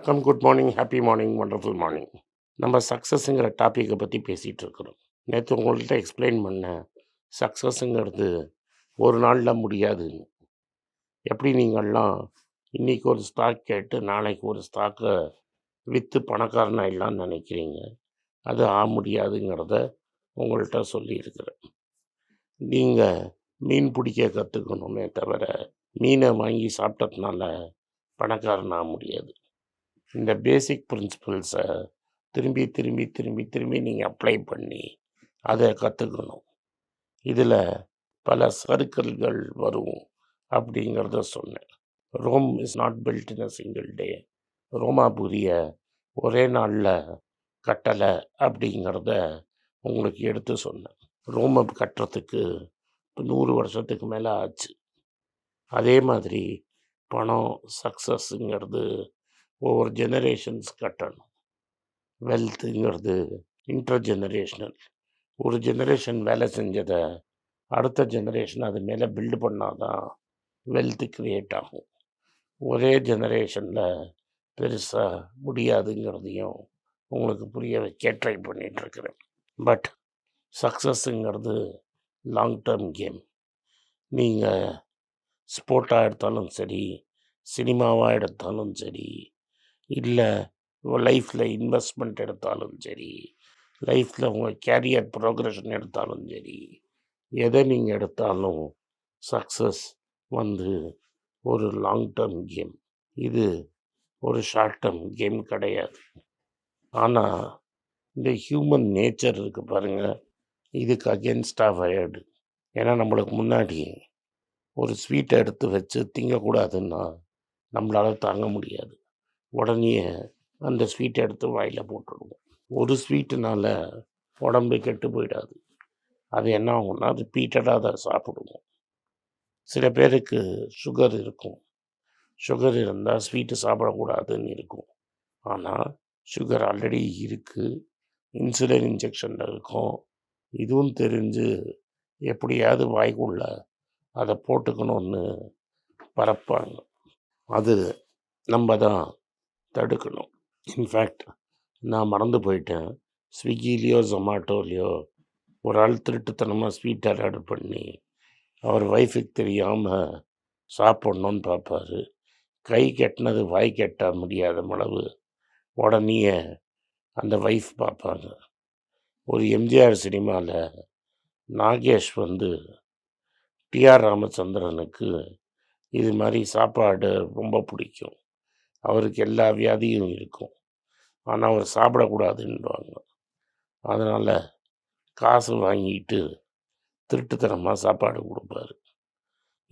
வணக்கம், good morning, happy morning, wonderful morning. நம்ம சக்ஸஸ்ங்கிற டாப்பிக்கை பற்றி பேசிகிட்டு இருக்கிறோம். நேற்று உங்கள்கிட்ட எக்ஸ்பிளைன் பண்ணேன். சக்ஸஸ்ங்கிறது ஒரு நாளில் முடியாதுன்னு. எப்படி நீங்கள்லாம் இன்றைக்கி ஒரு ஸ்டாக் கேட்டு நாளைக்கு ஒரு ஸ்டாக்கை விற்று பணக்காரன் ஆகிடலான்னு நினைக்கிறீங்க. அது முடியாதுங்கிறத உங்கள்கிட்ட சொல்லியிருக்கிறேன். நீங்கள் மீன் பிடிக்க கற்றுக்கணுமே தவிர மீனை வாங்கி சாப்பிட்டதுனால பணக்காரன் ஆக முடியாது. இந்த பேசிக் பிரின்சிபல்ஸை திரும்பி திரும்பி திரும்பி திரும்பி நீங்கள் அப்ளை பண்ணி அதை கற்றுக்கணும். இதில் பல சர்க்கிள்கள் வரும் அப்படிங்கிறத சொன்னேன். Rome is not built in a single day. ரோமாபுரியை ஒரே நாளில் கட்டலை அப்படிங்கிறத உங்களுக்கு எடுத்து சொன்னேன். ரோமை கட்டுறதுக்கு 100 வருஷத்துக்கு மேலே ஆச்சு. அதே மாதிரி பணம் சக்ஸஸ்ங்கிறது ஒவ்வொரு ஜெனரேஷன்ஸ் கட்டணும். வெல்த்துங்கிறது இன்டர் ஜெனரேஷனல். ஒரு ஜெனரேஷன் வேலை செஞ்சதை அடுத்த ஜெனரேஷன் அது மேலே பில்டு பண்ணால் தான் வெல்த்து க்ரியேட் ஆகும். ஒரே ஜெனரேஷனில் பெருசாக முடியாதுங்கிறதையும் உங்களுக்கு புரிய வைக்க ட்ரை பண்ணிகிட்ருக்கிறேன். பட் சக்ஸஸ்ங்கிறது லாங் டேர்ம் கேம். நீங்கள் ஸ்போர்ட்டாக எடுத்தாலும் சரி, சினிமாவாக எடுத்தாலும் சரி, இல்லை லைஃப்பில் இன்வெஸ்ட்மெண்ட் எடுத்தாலும் சரி, லைஃப்பில் உங்கள் கேரியர் ப்ரோக்ரஷன் எடுத்தாலும் சரி, எதை நீங்கள் எடுத்தாலும் சக்ஸஸ் ஒரு லாங் டேர்ம் கேம். இது ஒரு ஷார்ட் டேர்ம் கேம் கிடையாது. ஆனால் இந்த ஹியூமன் நேச்சர் இருக்குது பாருங்கள், இதுக்கு அகென்ஸ்டாக வயர்டு. ஏன்னா நம்மளுக்கு முன்னாடி ஒரு ஸ்வீட்டை எடுத்து வச்சு திங்கக்கூடாதுன்னா நம்மளால் தாங்க முடியாது. உடனே அந்த ஸ்வீட்டை எடுத்து வாயில் போட்டுடுவோம். ஒரு ஸ்வீட்டுனால் உடம்பு கெட்டு போயிடாது. அது என்ன ஆகும்னா ரிப்பீட்டடாக அதை சாப்பிடுவோம். சில பேருக்கு சுகர் இருக்கும். சுகர் இருந்தால் ஸ்வீட்டு சாப்பிடக்கூடாதுன்னு இருக்கும். ஆனால் சுகர் ஆல்ரெடி இருக்குது, இன்சுலின் இன்ஜெக்ஷனில் இருக்கும். இதுவும் தெரிஞ்சு எப்படியாவது வாய்க்குள்ள அதை போட்டுக்கணும்னு பரப்பாங்க. அது நம்ம தான் தடுக்கணும். இன்ஃபேக்ட் நான் மறந்து போயிட்டேன். ஸ்விக்கிலேயோ ஜொமேட்டோலேயோ ஒரு ஆள் திருட்டுத்தனமாக ஸ்வீட் ஆர்டர் பண்ணி அவர் ஒய்ஃபுக்கு தெரியாமல் சாப்பிட்ணுன்னு பார்ப்பார். கை கெட்டினது வாய் கெட்ட முடியாத அளவு உடனே அந்த ஒய்ஃப் பார்ப்பாங்க. ஒரு எம்ஜிஆர் சினிமாவில் நாகேஷ் டிஆர் ராமச்சந்திரனுக்கு இது மாதிரி சாப்பாடு ரொம்ப பிடிக்கும். அவருக்கு எல்லா வியாதியும் இருக்கும். ஆனால் அவர் சாப்பிடக்கூடாதுன்னுவாங்க. அதனால் காசு வாங்கிட்டு திருட்டுத்தனமாக சாப்பாடு கொடுப்பாரு.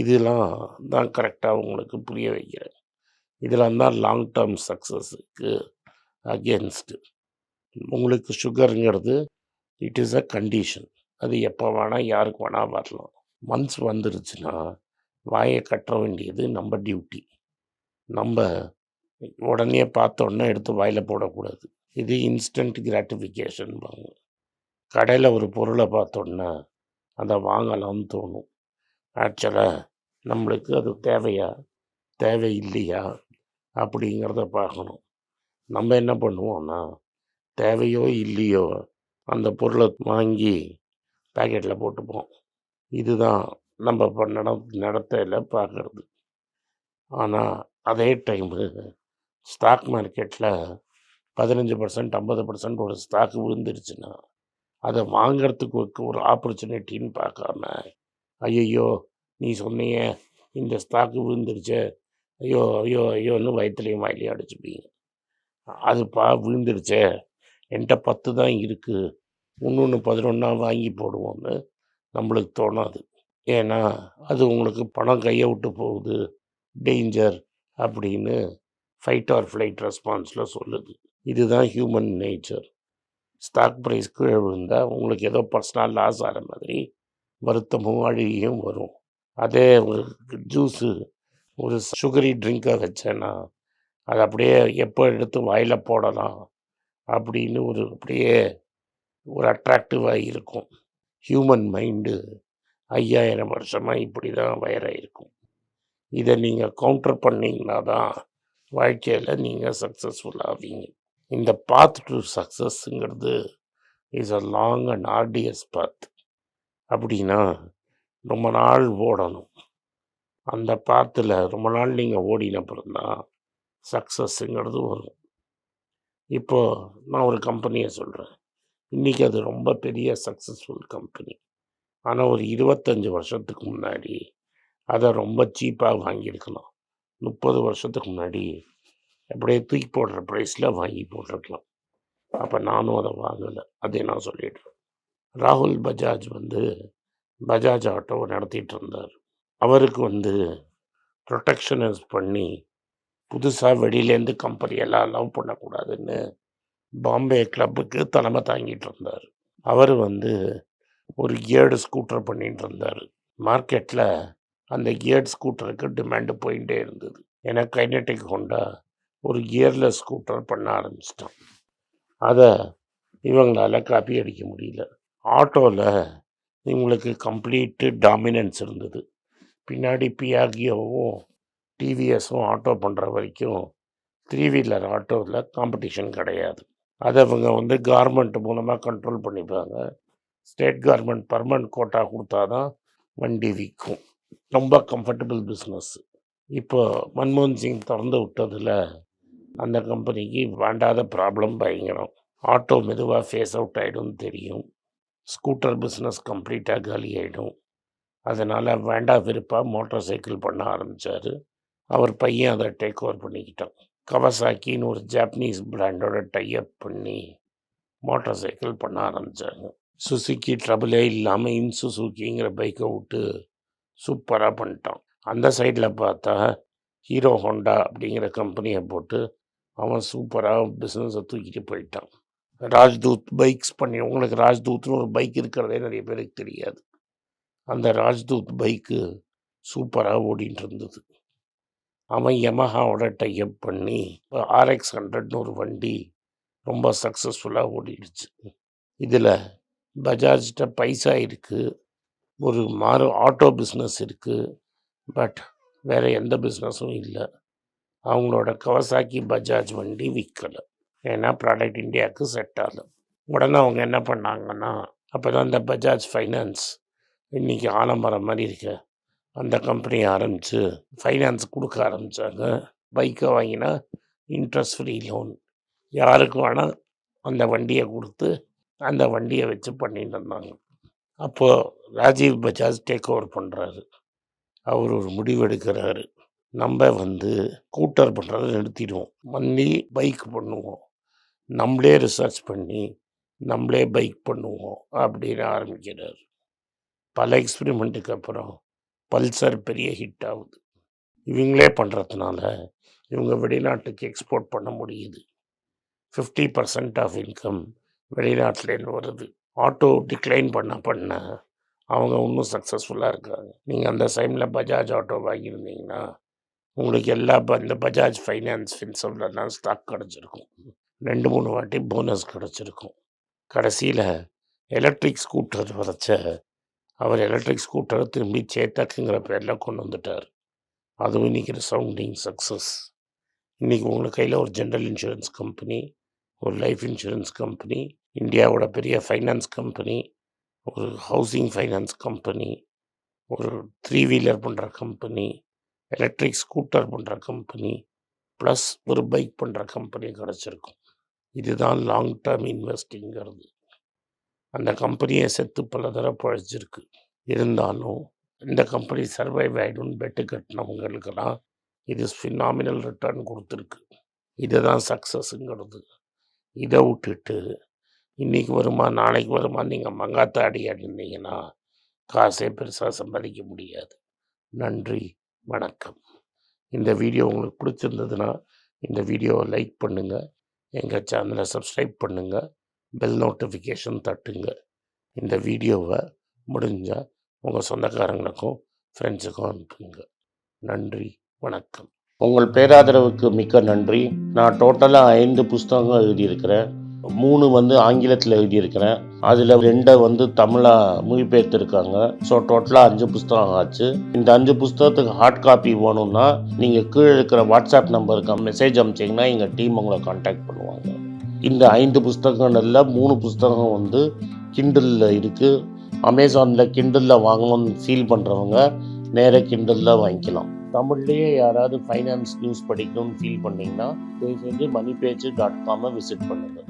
இதெல்லாம் தான் கரெக்டாக உங்களுக்கு புரிய வைக்கிறேன். இதெல்லாம் தான் லாங் டேர்ம் சக்ஸஸுக்கு அகேன்ஸ்டு. உங்களுக்கு சுகருங்கிறது இட் இஸ் அ கண்டிஷன். அது எப்போ வேணால் யாருக்கு வேணால் வரலாம். மந்த்ஸ் வந்துருச்சுன்னா வாயை கட்ட வேண்டியது நம்ம டியூட்டி. நம்ம உடனே பார்த்தோன்னே எடுத்து வாயில் போடக்கூடாது. இது இன்ஸ்டன்ட் கிராட்டிஃபிகேஷன்பாங்க. கடையில் ஒரு பொருளை பார்த்தோன்னா அதை வாங்கலாம்னு தோணும். ஆக்சுவலாக நம்மளுக்கு அது தேவையா தேவை இல்லையா அப்படிங்கிறத பார்க்கணும். நம்ம என்ன பண்ணுவோம்னா தேவையோ இல்லையோ அந்த பொருளை வாங்கி பேக்கெட்டில் போட்டுப்போம். இதுதான் நம்ம நடத்தையில் பார்க்குறது. ஆனால் அதே டைமு ஸ்டாக் மார்க்கெட்டில் 15% 50% ஒரு ஸ்டாக் விழுந்துருச்சுன்னா அதை வாங்கிறதுக்கு ஒரு ஆப்பர்ச்சுனிட்டின்னு பார்க்காம, ஐயோ நீ சொன்னியே இந்த ஸ்டாக்கு விழுந்துருச்சு, ஐயோ ஐயோ ஐயோன்னு வயிற்றுலையும் வாயிலையும் அடிச்சுப்பீங்க. அதுப்பா விழுந்துருச்சே, என்கிட்ட 10 தான் இருக்குது, இன்னொன்று 11 வாங்கி போடுவோன்னு நம்மளுக்கு தோணாது. ஏன்னா அது உங்களுக்கு பணம் கையை விட்டு போகுது, டேஞ்சர் அப்படின்னு ஃபைட் ஆர் ஃப்ளைட் ரெஸ்பான்ஸில் சொல்லுது. இதுதான் ஹியூமன் நேச்சர். ஸ்டாக் ப்ரைஸ் கீழே விழுந்தால் உங்களுக்கு ஏதோ பர்சனல் லாஸ் ஆகிற மாதிரி வருத்தமும் அழுகியும் வரும். அதே ஒரு ஜூஸு ஒரு சுகரி ட்ரிங்கை வச்சேன்னா அது அப்படியே எப்போ எடுத்து வாயில் போடலாம் அப்படின்னு அப்படியே ஒரு அட்ராக்டிவாக இருக்கும். ஹியூமன் மைண்டு 5000 வருஷமாக இப்படி தான் வயராக இருக்கும். இதை நீங்கள் கவுண்டர் பண்ணிங்கன்னா தான் வாழ்க்கையில் நீங்கள் சக்ஸஸ்ஃபுல் ஆவீங்க. இந்த பாத் டு சக்ஸஸ்ங்கிறது is a long and arduous path. அப்படின்னா ரொம்ப நாள் ஓடணும். அந்த பாத்தில் ரொம்ப நாள் நீங்கள் ஓடின அப்புறம்தான் சக்ஸஸ்ங்கிறது வரும். இப்போது நான் ஒரு கம்பெனியை சொல்கிறேன். இன்றைக்கி அது ரொம்ப பெரிய சக்ஸஸ்ஃபுல் கம்பெனி. ஆனால் ஒரு 25 வருஷத்துக்கு முன்னாடி அதை ரொம்ப சீப்பாக வாங்கியிருக்கலாம். 30 வருஷத்துக்கு முன்னாடி அப்படியே தூக்கி போடுற ப்ரைஸில் வாங்கி போட்டிருக்கலாம். அப்போ நானும் அதை வாங்கலை. அதே நான் சொல்லிடுறேன். ராகுல் பஜாஜ் பஜாஜ் ஆட்டோவை நடத்திட்டு இருந்தார். அவருக்கு ப்ரொடெக்ஷனஸ் பண்ணி புதுசாக வெளியிலேருந்து கம்பெனியெல்லாம் அலோவ் பண்ணக்கூடாதுன்னு பாம்பே கிளப்புக்கு தலைமை தாங்கிட்டு இருந்தார். அவர் ஒரு கியர்டு ஸ்கூட்டர் பண்ணிட்டு இருந்தார். மார்க்கெட்டில் அந்த கியர்டு ஸ்கூட்டருக்கு டிமாண்டு போயிட்டே இருந்தது. ஏன்னா கைனடிக் ஹோண்டா ஒரு கியர்லெஸ் ஸ்கூட்டர் பண்ண ஆரம்பிச்சிட்டான். அதை இவங்களால காப்பி அடிக்க முடியல. ஆட்டோவில் இவங்களுக்கு கம்ப்ளீட்டு டாமினன்ஸ் இருந்தது. பின்னாடி பியாகியோவும் டிவிஎஸும் ஆட்டோ பண்ணுற வரைக்கும் 3 வீலர் ஆட்டோவில் காம்படிஷன் கிடையாது. அதை இவங்க கார்மெண்ட் மூலமாக கண்ட்ரோல் பண்ணிப்பாங்க. ஸ்டேட் கவர்மெண்ட் பர்மனன்ட் கோட்டா கொடுத்தா தான் வண்டி விற்கும். ரொம்ப கம்ஃபர்டபுள் பிஸ்னஸ். இப்போ மன்மோகன் சிங் திறந்து விட்டதில் அந்த கம்பெனிக்கு வேண்டாத ப்ராப்ளம் பயங்கரம். ஆட்டோ மெதுவாக ஃபேஸ் அவுட் ஆகிடும்னு தெரியும். ஸ்கூட்டர் பிஸ்னஸ் கம்ப்ளீட்டாக காலி ஆகிடும். அதனால் வேண்டாம் விருப்பாக மோட்டார் சைக்கிள் பண்ண ஆரம்பித்தார். அவர் பையன் அதை டேக் ஓவர் பண்ணிக்கிட்டான். கவசாக்கின்னு ஒரு ஜாப்பனீஸ் பிராண்டோட டைஅப் பண்ணி மோட்டார் சைக்கிள் பண்ண ஆரம்பித்தாங்க. சுசுக்கி ட்ரபிளே இல்லாமல் இன்சுசுக்கிங்கிற பைக்கை விட்டு சூப்பராக பண்ணிட்டான். அந்த சைடில் பார்த்தா ஹீரோ ஹோண்டா அப்படிங்கிற கம்பெனியை போட்டு அவன் சூப்பராக பிஸ்னஸை தூக்கிட்டு போயிட்டான். ராஜ்தூத் பைக்ஸ் பண்ணி, உங்களுக்கு ராஜ்தூத்னு ஒரு பைக் இருக்கிறதே நிறைய பேருக்கு தெரியாது. அந்த ராஜ்தூத் பைக்கு சூப்பராக ஓடிட்டு இருந்தது. அவன் யமஹாவோட டைஅப் பண்ணி இப்போ RX 100ன்னு ஒரு வண்டி ரொம்ப சக்ஸஸ்ஃபுல்லாக ஓடிடுச்சு. இதில் பஜாஜ்கிட்ட பைசா இருக்குது, ஒரு ஆட்டோ பிஸ்னஸ் இருக்குது, பட் வேறு எந்த பிஸ்னஸும் இல்லை. அவங்களோட கவசாக்கி பஜாஜ் வண்டி விற்கலை. ஏன்னா ப்ராடக்ட் இந்தியாவுக்கு செட் ஆகலை. உடனே அவங்க என்ன பண்ணாங்கன்னா, அப்போ தான் இந்த பஜாஜ் ஃபைனான்ஸ் இன்றைக்கி ஆலமரம் மாதிரி இருக்க அந்த கம்பெனியை ஆரம்பித்து ஃபைனான்ஸ் கொடுக்க ஆரம்பித்தாங்க. பைக்கை வாங்கினா இன்ட்ரெஸ்ட் ஃப்ரீ லோன், யாருக்கு வேணால் அந்த வண்டியை கொடுத்து அந்த வண்டியை வச்சு பண்ணிட்டு இருந்தாங்க. அப்போது ராஜீவ் பஜாஜ் டேக் ஓவர் பண்ணுறாரு. அவர் ஒரு முடிவு எடுக்கிறாரு. நம்ம ஸ்கூட்டர் பண்ணுறதை நிறுத்திடுவோம், மந்தி பைக் பண்ணுவோம், நம்மளே ரிசர்ச் பண்ணி நம்மளே பைக் பண்ணுவோம் அப்படின்னு ஆரம்பிக்கிறார். பல எக்ஸ்பெரிமெண்ட்டுக்கு அப்புறம் பல்சர் பெரிய ஹிட் ஆகுது. இவங்களே பண்ணுறதுனால இவங்க வெளிநாட்டுக்கு எக்ஸ்போர்ட் பண்ண முடியுது. 50% ஆஃப் இன்கம் வெளிநாட்டிலேருந்து வருது. ஆட்டோ டிக்ளைன் பண்ண அவங்க இன்னும் சக்ஸஸ்ஃபுல்லாக இருக்காங்க. நீங்கள் அந்த டைமில் பஜாஜ் ஆட்டோ வாங்கியிருந்தீங்கன்னா உங்களுக்கு இந்த பஜாஜ் ஃபைனான்ஸ் ஃபின்சர்வ்லாம் ஸ்டாக் கிடச்சிருக்கும். 2-3 வாட்டி போனஸ் கிடச்சிருக்கும். கடைசியில் எலக்ட்ரிக் ஸ்கூட்டர் வரைச்ச அவர் எலக்ட்ரிக் ஸ்கூட்டரை திரும்பி சேத்தக்குங்கிற பேரில் கொண்டு வந்துட்டார். அதுவும் இன்றைக்கி ரிசவுண்டிங் சக்ஸஸ். இன்றைக்கி உங்களுக்கு கையில் ஒரு ஜென்ரல் இன்சூரன்ஸ் கம்பெனி, ஒரு லைஃப் இன்சூரன்ஸ் கம்பெனி, இந்தியாவோட பெரிய ஃபைனான்ஸ் கம்பெனி, ஒரு ஹவுசிங் ஃபைனான்ஸ் கம்பெனி, ஒரு 3 வீலர் பண்ணுற கம்பெனி, எலக்ட்ரிக் ஸ்கூட்டர் பண்ணுற கம்பெனி, ப்ளஸ் ஒரு பைக் பண்ணுற கம்பெனி கிடச்சிருக்கும். இதுதான் லாங் டேர்ம் இன்வெஸ்டிங்கிறது. அந்த கம்பெனியை செத்து பல தடவை பழிச்சிருக்கு. இருந்தாலும் இந்த கம்பெனி சர்வைவ் ஆகிடும்னு பெட்டு கட்டினவங்களுக்கெல்லாம் இது ஃபினாமினல் ரிட்டர்ன் கொடுத்துருக்கு. இதுதான் சக்ஸஸுங்கிறது. இதை விட்டுட்டு இன்றைக்கி வருமா நாளைக்கு வருமா நீங்கள் மங்காத்தாடி அடிந்தீங்கன்னா காசே பெருசாக சம்பாதிக்க முடியாது. நன்றி, வணக்கம். இந்த வீடியோ உங்களுக்கு பிடிச்சிருந்ததுன்னா இந்த வீடியோவை லைக் பண்ணுங்கள், எங்கள் சேனலை சப்ஸ்கிரைப் பண்ணுங்கள், பெல் நோட்டிஃபிகேஷன் தட்டுங்க. இந்த வீடியோவை முடிஞ்சால் உங்கள் சொந்தக்காரங்களுக்கும் ஃப்ரெண்ட்ஸுக்கும் அனுப்புங்க. நன்றி, வணக்கம். உங்கள் பேராதரவுக்கு மிக்க நன்றி. நான் டோட்டலாக 5 புஸ்தகங்கள் எழுதியிருக்கிறேன். 3 வந்து ஆங்கிலத்தில் எழுதியிருக்கிறேன். அதில் 2 வந்து தமிழாக மொழிபெயர்த்துருக்காங்க. ஸோ டோட்டலாக 5 புஸ்தகம் ஆச்சு. இந்த 5 புஸ்தகத்துக்கு ஹார்ட் காப்பி வேணும்னா நீங்கள் கீழே இருக்கிற வாட்ஸ்அப் நம்பருக்கு மெசேஜ் அனுப்பிச்சிங்கன்னா எங்கள் டீம் உங்களை கான்டாக்ட் பண்ணுவாங்க. இந்த 5 புஸ்தகங்கள்ல 3 புஸ்தகம் வந்து கிண்டலில் இருக்குது. அமேசானில் கிண்டலில் வாங்கணும்னு ஃபீல் பண்ணுறவங்க நேராக கிண்டலில் வாங்கிக்கலாம். தமிழ்லேயே யாராவது ஃபைனான்ஸ் நியூஸ் படிக்கணும்னு ஃபீல் பண்ணிங்கன்னா தயவுசெஞ்சு moneypage.com விசிட் பண்ணுங்கள்.